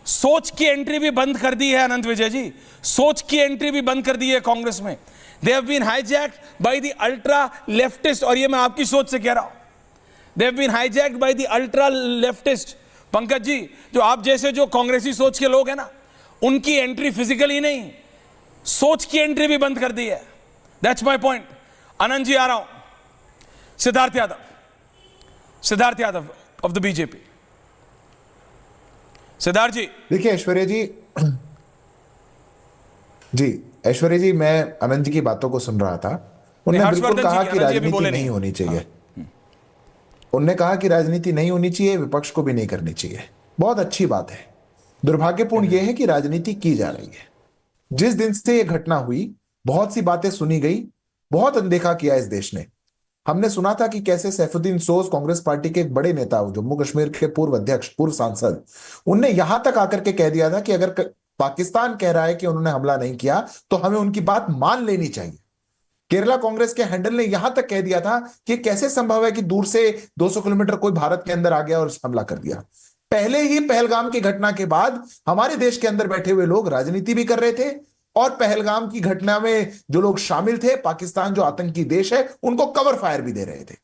सोच की एंट्री भी बंद कर दी है अनंत विजय जी, सोच की एंट्री भी बंद कर दी है कांग्रेस में। They have been hijacked by the ultra leftist, और ये मैं आपकी सोच से कह रहा हूं, they have been hijacked by the ultra leftist. Pankaj ji, जो आप जैसे जो कांग्रेसी सोच के लोग हैं ना, उनकी एंट्री फिजिकली नहीं, सोच की एंट्री भी बंद कर दी है। That's my point. Anand ji आ रहा हूं। Siddharth Yadav of the BJP. Siddharth ji देखिए ऐश्वर्या जी, मैं आनंद जी की बातों को सुन रहा था। उन्होंने बिल्कुल कहा कि राजनीति नहीं होनी चाहिए। उन्होंने कहा कि राजनीति नहीं होनी चाहिए, विपक्ष को भी नहीं करनी चाहिए। बहुत अच्छी बात है। दुर्भाग्यपूर्ण यह है कि राजनीति की जा रही है। जिस दिन से यह घटना हुई, बहुत सी बातें सुनी गई, बहुत अनदेखा किया इस देश ने। हमने सुना था कि कैसे सैफुद्दीन सोज, कांग्रेस पार्टी के एक बड़े नेता, जम्मू कश्मीर के पूर्व अध्यक्ष, पूर्व सांसद, उनने यहां तक आकर के कह दिया था कि अगर पाकिस्तान कह रहा है कि उन्होंने हमला नहीं किया तो हमें उनकी बात मान लेनी चाहिए। केरला कांग्रेस के हैंडल ने यहां तक कह दिया था कि कैसे संभव है कि दूर से 200 किलोमीटर कोई भारत के अंदर आ गया और हमला कर दिया। पहले ही पहलगाम की घटना के बाद हमारे देश के अंदर बैठे हुए लोग राजनीति भी कर रहे थे, और पहलगाम की घटना में जो लोग शामिल थे, पाकिस्तान जो आतंकी देश है, उनको कवर फायर भी दे रहे थे।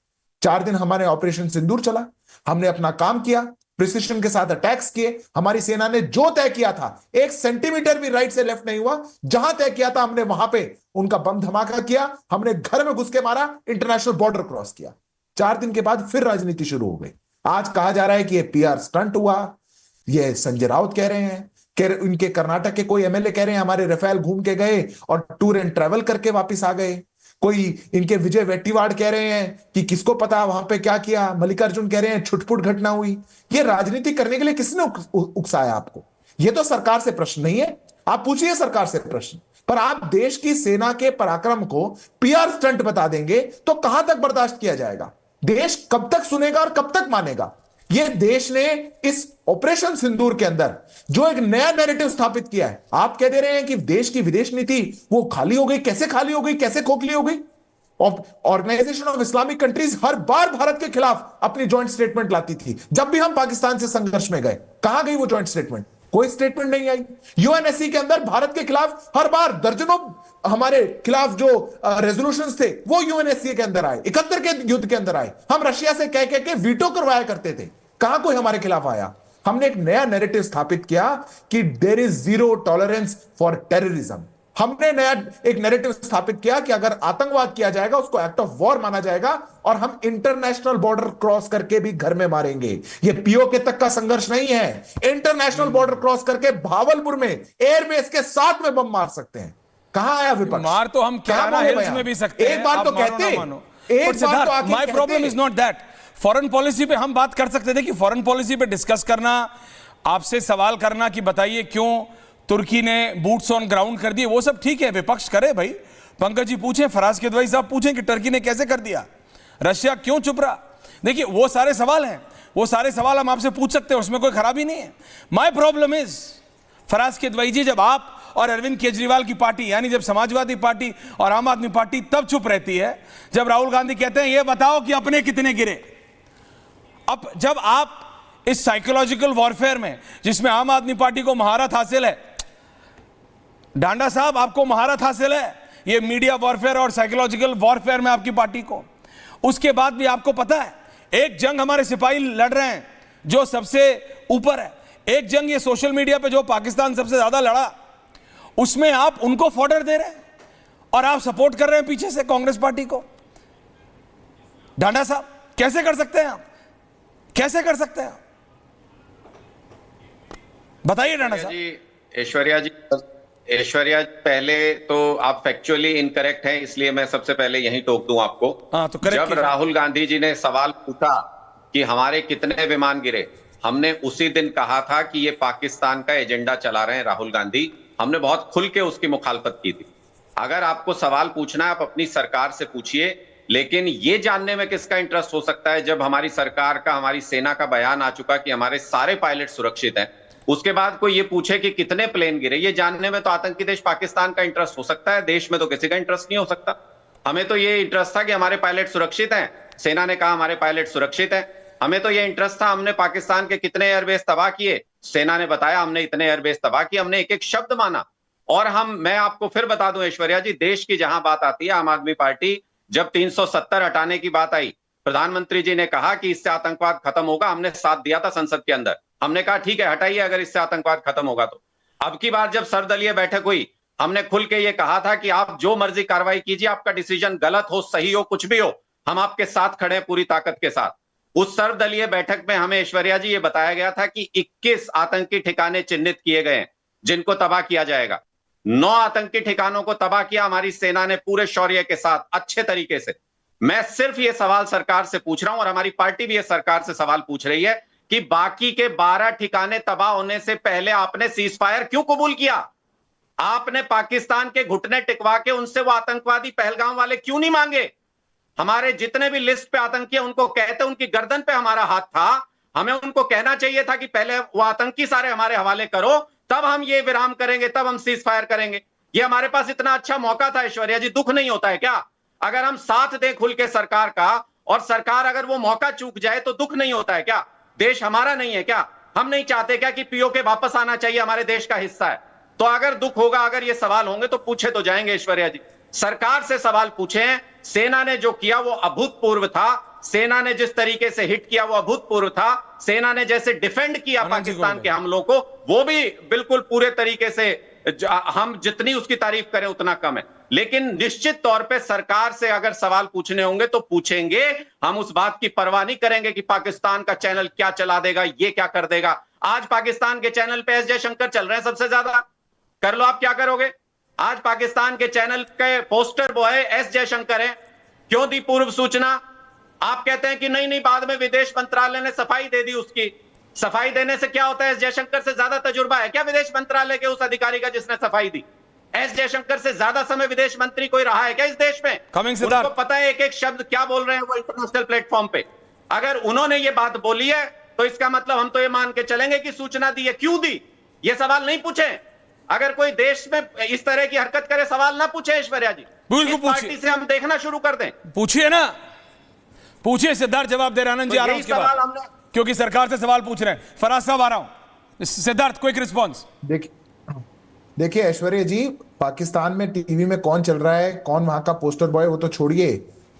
4 दिन हमारे ऑपरेशन सिंदूर चला, हमने अपना काम किया, प्रिसिशन के साथ अटैक्स किए। हमारी सेना ने जो तय किया था, 1 सेंटीमीटर भी राइट से लेफ्ट नहीं हुआ। जहां तय किया था हमने वहां पे उनका बम धमाका किया, हमने घर में घुस के मारा, इंटरनेशनल बॉर्डर क्रॉस किया। 4 दिन के बाद फिर राजनीति शुरू हो गई। आज कहा जा रहा है कि यह पीआर स्टंट हुआ। यह संजय राउत कह रहे हैं, इनके कर्नाटक के कोई एमएलए कह रहे हैं हमारे रफेल घूम के गए और टूर एंड ट्रैवल करके वापस आ गए। कोई इनके विजय वेट्टीवाड़ कह रहे हैं कि किसको पता वहां पे क्या किया। मल्लिकार्जुन कह रहे हैं छुटपुट घटना हुई। ये राजनीति करने के लिए किसने उकसाया आपको? ये तो सरकार से प्रश्न नहीं है, आप पूछिए सरकार से प्रश्न। पर आप देश की सेना के पराक्रम को पीआर स्टंट बता देंगे तो कहां तक बर्दाश्त किया जाएगा? देश कब तक सुनेगा और कब तक मानेगा? ये देश ने इस ऑपरेशन सिंदूर के अंदर जो एक नया नैरेटिव स्थापित किया है, आप कह दे रहे हैं कि देश की विदेश नीति वो खाली हो गई। कैसे खाली हो गई, कैसे खोखली हो गई? ऑर्गेनाइजेशन ऑफ इस्लामिक कंट्रीज हर बार भारत के खिलाफ अपनी ज्वाइंट स्टेटमेंट लाती थी। जब भी हम पाकिस्तान से संघर्ष में गए, कहां गई वो ज्वाइंट स्टेटमेंट? कोई स्टेटमेंट नहीं आई। यूएनएससी के अंदर भारत के खिलाफ हर बार दर्जनों हमारे खिलाफ जो रेजोल्यूशंस थे वो यूएनएससी के अंदर आए, 71 के युद्ध के अंदर आए। हम रशिया से कह के वीटो करवाया करते थे, कहां कोई हमारे खिलाफ आया? हमने एक नया नैरेटिव स्थापित किया कि there is zero tolerance for terrorism. हमने नया एक नैरेटिव स्थापित किया कि अगर आतंकवाद किया जाएगा उसको एक्ट ऑफ वॉर माना जाएगा और हम इंटरनेशनल बॉर्डर क्रॉस करके भी घर में मारेंगे। ये पीओके तक का संघर्ष नहीं है। इंटरनेशनल बॉर्डर क्रॉस करके भावलपुर में एयरबेस के साथ में बम मार सकते हैं। कहां आया विपक्ष? मार तो हम किराना हिल्स में भी सकते हैं। एक बार तो कहते, एक बार तो आके my problem is not that. Foreign policy पे हम बात कर सकते थे कि फॉरेन पॉलिसी पे डिस्कस करना, आपसे सवाल करना कि बताइए क्यों तुर्की ने बूट्स ऑन ग्राउंड कर दिए, वो सब ठीक है, विपक्ष करे भाई। पंकज जी पूछें, फराज किदवई साहब पूछें कि टर्की ने कैसे कर दिया, रशिया क्यों चुप रहा। देखिए वो सारे सवाल हैं, वो सारे सवाल हम आपसे पूछ सकते हैं, उसमें कोई खराबी नहीं है। My problem is Faraz Kidwai ji, जब आप और अरविंद केजरीवाल की पार्टी, यानी जब समाजवादी पार्टी और आम आदमी पार्टी तब चुप रहती है जब राहुल गांधी कहते हैं ये बताओ कि अपने कितने गिरे। अब जब आप इस साइकोलॉजिकल वॉरफेयर में, जिसमें आम आदमी पार्टी को महारत हासिल है, डांडा साहब आपको महारत हासिल है ये मीडिया वॉरफेयर और साइकोलॉजिकल वॉरफेयर में आपकी पार्टी को, उसके बाद भी आपको पता है एक जंग हमारे सिपाही लड़ रहे हैं जो सबसे ऊपर है, एक जंग ये सोशल मीडिया पे जो पाकिस्तान सबसे ज्यादा लड़ा, उसमें आप उनको फॉर्डर दे रहे हैं और आप सपोर्ट कर रहे हैं पीछे से कांग्रेस पार्टी को। डांडा साहब कैसे कर सकते हैं आप, कैसे कर सकते हैं? बताइए डांडा साहब। ऐश्वर्या जी, पहले तो आप फैक्चुअली इनकरेक्ट हैं, इसलिए मैं सबसे पहले यही टोक दूं आपको। तो जब राहुल गांधी जी ने सवाल पूछा कि हमारे कितने विमान गिरे, हमने उसी दिन कहा था कि ये पाकिस्तान का एजेंडा चला रहे हैं राहुल गांधी। हमने बहुत खुल के उसकी मुखालफत की थी। अगर आपको सवाल पूछना है आप अपनी सरकार से पूछिए, लेकिन ये जानने में किसका इंटरेस्ट हो सकता है जब हमारी सरकार का, हमारी सेना का बयान आ चुका कि हमारे सारे पायलट सुरक्षित हैं, उसके बाद कोई ये पूछे कि कितने प्लेन गिरे, ये जानने में तो आतंकी देश पाकिस्तान का इंटरेस्ट हो सकता है, देश में तो किसी का इंटरेस्ट नहीं हो सकता। हमें तो ये इंटरेस्ट था कि हमारे पायलट सुरक्षित हैं, सेना ने कहा हमारे पायलट सुरक्षित हैं। हमें तो ये इंटरेस्ट था, हमने पाकिस्तान के कितने एयरबेस तबाह किए, सेना ने बताया हमने इतने एयरबेस तबाह किए, हमने एक एक शब्द माना। और मैं आपको फिर बता दूं ऐश्वर्या जी, देश की जहां बात आती है, आम आदमी पार्टी जब 370 हटाने की बात आई, प्रधानमंत्री जी ने कहा कि इससे आतंकवाद खत्म होगा, हमने साथ दिया था संसद के अंदर। हमने कहा ठीक है हटाइए अगर इससे आतंकवाद खत्म होगा तो। अब की बार जब सर्वदलीय बैठक हुई, हमने खुल के ये कहा था कि आप जो मर्जी कार्रवाई कीजिए, आपका डिसीजन गलत हो सही हो कुछ भी हो, हम आपके साथ खड़े हैं पूरी ताकत के साथ। उस सर्वदलीय बैठक में हमें ऐश्वर्या जी ये बताया गया था कि 21 आतंकी ठिकाने चिन्हित किए गए हैं जिनको तबाह किया जाएगा। 9 आतंकी ठिकानों को तबाह किया हमारी सेना ने पूरे शौर्य के साथ, अच्छे तरीके से। मैं सिर्फ ये सवाल सरकार से पूछ रहा हूं और हमारी पार्टी भी ये सरकार से सवाल पूछ रही है कि बाकी के 12 ठिकाने तबाह होने से पहले आपने सीज फायर क्यों कबूल किया? आपने पाकिस्तान के घुटने टिकवा के उनसे वो आतंकवादी पहलगाम वाले क्यों नहीं मांगे? हमारे जितने भी लिस्ट पे आतंकी उनको कहते उनकी गर्दन पे हमारा हाथ था, हमें उनको कहना चाहिए था कि पहले वो आतंकी सारे हमारे हवाले करो, तब हम ये विराम करेंगे, तब हम सीज फायर करेंगे। ये हमारे पास इतना अच्छा मौका था ऐश्वर्या जी, दुख नहीं होता है क्या अगर हम साथ दें खुल के सरकार का, और सरकार अगर वो मौका चूक जाए तो दुख नहीं होता है क्या? देश हमारा नहीं है क्या? हम नहीं चाहते क्या कि पीओके वापस आना चाहिए, हमारे देश का हिस्सा है? तो अगर दुख होगा, अगर ये सवाल होंगे तो पूछे तो जाएंगे ऐश्वर्या जी, सरकार से सवाल पूछें। सेना ने जो किया वो अभूतपूर्व था, सेना ने जिस तरीके से हिट किया वो अभूतपूर्व था, सेना ने जैसे डिफेंड किया पाकिस्तान के हमलों को वो भी बिल्कुल पूरे तरीके से, हम जितनी उसकी तारीफ करें उतना कम है। लेकिन निश्चित तौर पे सरकार से अगर सवाल पूछने होंगे तो पूछेंगे, हम उस बात की परवाह नहीं करेंगे कि पाकिस्तान का चैनल क्या चला देगा, ये क्या कर देगा। आज पाकिस्तान के चैनल पे एस जयशंकर चल रहे हैं सबसे ज्यादा, कर लो आप क्या करोगे? आज पाकिस्तान के चैनल के पोस्टर बॉय एस जयशंकर है। क्यों दी पूर्व सूचना? आप कहते हैं कि नहीं नहीं बाद में विदेश मंत्रालय ने सफाई दे दी। उसकी सफाई देने से क्या होता है? एस जयशंकर से ज्यादा तजुर्बा है क्या विदेश मंत्रालय के उस अधिकारी का जिसने सफाई दी? एस जयशंकर से ज्यादा समय विदेश मंत्री कोई रहा है क्या इस देश में? उनको पता है एक एक शब्द क्या बोल रहे हैं वो इंटरनेशनल प्लेटफॉर्म पे। अगर उन्होंने ये बात बोली है तो इसका मतलब हम तो ये मान के चलेंगे कि सूचना दी है। क्यों दी? ये सवाल नहीं पूछे। अगर कोई देश में इस तरह की हरकत करे सवाल ना पूछे ऐश्वर्या जी, इस पार्टी से हम देखना शुरू कर दें। पूछिए ना, पूछिए। सिद्धार्थ जवाब दे रहे हैं। आनंद जी आ रहा हूं उसके बाद, क्योंकि सरकार से सवाल पूछ रहे हैं। फराज साहब आ रहा हूं। Siddharth quick response. देखिए ऐश्वर्या जी, पाकिस्तान में टीवी में कौन चल रहा है, कौन वहां का पोस्टर बॉय, वो तो छोड़िए,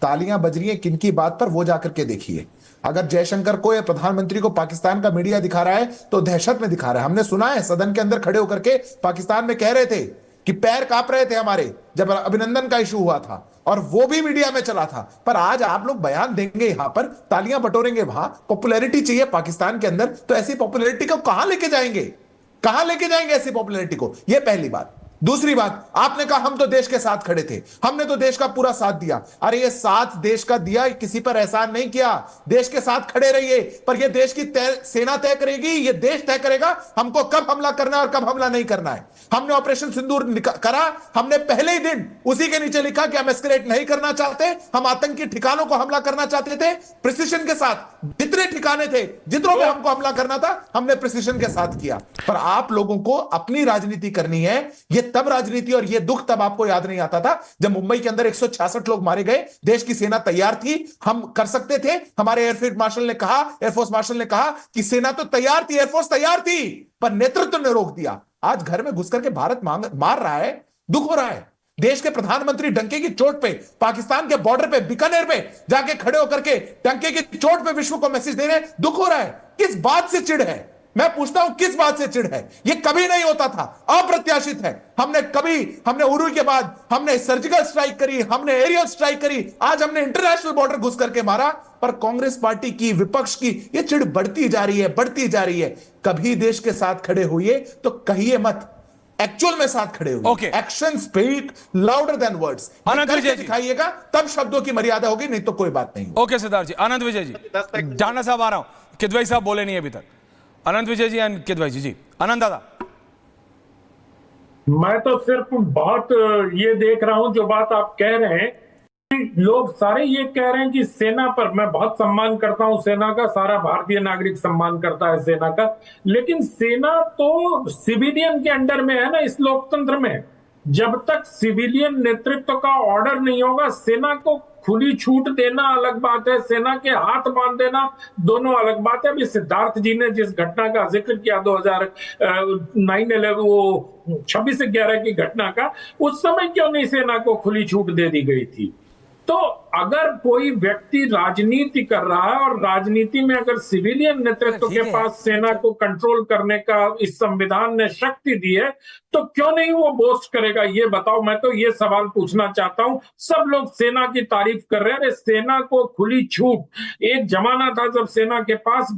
तालियां बज रही हैं किनकी बात पर वो जाकर के देखिए। अगर जयशंकर को या प्रधानमंत्री को पाकिस्तान का मीडिया दिखा रहा है तो दहशत में दिखा रहा है। हमने सुना है सदन के अंदर खड़े होकर के पाकिस्तान में कह रहे थे कि पैर कांप रहे थे हमारे जब अभिनंदन का इशू हुआ था, और वो भी मीडिया में चला था। पर आज आप लोग बयान देंगे यहां पर, तालियां बटोरेंगे वहां, पॉपुलैरिटी चाहिए पाकिस्तान के अंदर, तो ऐसी पॉपुलैरिटी को कहां लेके जाएंगे? कहां लेके जाएंगे ऐसी पॉपुलैरिटी को? यह पहली बात। दूसरी बात, आपने कहा हम तो देश के साथ खड़े थे, हमने तो देश का पूरा साथ दिया। अरे ये साथ देश का दिया, किसी पर एहसान नहीं किया। देश के साथ खड़े रहिए, पर ये देश की सेना तय करेगी, ये देश तय करेगा हमको कब हमला करना है और कब हमला नहीं करना है। हमने ऑपरेशन सिंदूर करा, हमने पहले ही दिन उसी के नीचे लिखा कि हम एस्केलेट नहीं करना चाहते, हम आतंकी ठिकानों को हमला करना चाहते थे प्रिसिशन के साथ। जितने ठिकाने थे, जितनों में हमको हमला करना था, हमने प्रिसिशन के साथ किया। पर आप लोगों को अपनी राजनीति करनी है। ये तब राजनीति और ये दुख तब आपको याद नहीं आता था जब मुंबई के अंदर 166 लोग मारे गए। देश की सेना तैयार थी, हम कर सकते थे। हमारे एयरफील्ड मार्शल ने कहा, एयरफोर्स मार्शल ने कहा कि सेना तो तैयार थी, एयरफोर्स तैयार थी, पर नेतृत्व ने रोक दिया। आज घर में घुस करके भारत मार रहा है, दुख हो रहा है। देश के प्रधानमंत्री डंके की चोट पे पाकिस्तान के बॉर्डर पे बीकानेर पे जाके खड़े होकर के डंके की चोट पे विश्व को मैसेज दे रहे हैं, दुख हो रहा है। किस बात से चिढ़ है? मैं पूछता हूं किस बात से चिढ़ है? ये कभी नहीं होता था, अप्रत्याशित है। हमने उरी के बाद हमने सर्जिकल स्ट्राइक करी, हमने एरियल स्ट्राइक करी, आज हमने इंटरनेशनल बॉर्डर घुस करके मारा। पर कांग्रेस पार्टी की, विपक्ष की ये चिढ़ बढ़ती जा रही है, बढ़ती जा रही है। कभी देश के साथ खड़े हुए तो कहिए मत, एक्चुअल में साथ खड़े हुए। Action speak louder than words. Anand Vijay ji दिखाइएगा, तब शब्दों की मर्यादा होगी, नहीं तो कोई बात नहीं। ओके सिद्धार्थ जी। आनंद विजय जी, डाना साहब आ रहा हूं। किदवई साहब बोले नहीं अभी तक। अनंत विजय जी एंड किदवई जी। आनंद दादा। मैं तो सिर्फ बहुत ये देख रहा हूं जो बात आप कह रहे हैं, लोग सारे ये कह रहे हैं कि सेना पर, मैं बहुत सम्मान करता हूं सेना का, सारा भारतीय नागरिक सम्मान करता है सेना का, लेकिन सेना तो सिविलियन के अंडर में है ना इस लोकतंत्र में। जब तक सिविलियन नेतृत्व का ऑर्डर नहीं होगा, सेना को खुली छूट देना अलग बात है, सेना के हाथ बांध देना दोनों अलग बात है। अभी सिद्धार्थ जी ने जिस घटना का जिक्र किया 2009/11 वो 26/11 की घटना का, उस समय क्यों नहीं सेना को खुली छूट दे दी गई थी? तो अगर कोई व्यक्ति राजनीति कर रहा है और राजनीति में अगर सिविलियन नेतृत्व के पास सेना को कंट्रोल करने का इस संविधान ने शक्ति दी है, तो क्यों नहीं वो बोस्ट करेगा? ये बताओ। मैं तो ये सवाल पूछना चाहता हूं। सब लोग सेना की तारीफ कर रहे हैं, अरे सेना को खुली छूट। एक जमाना था जब सेना के पास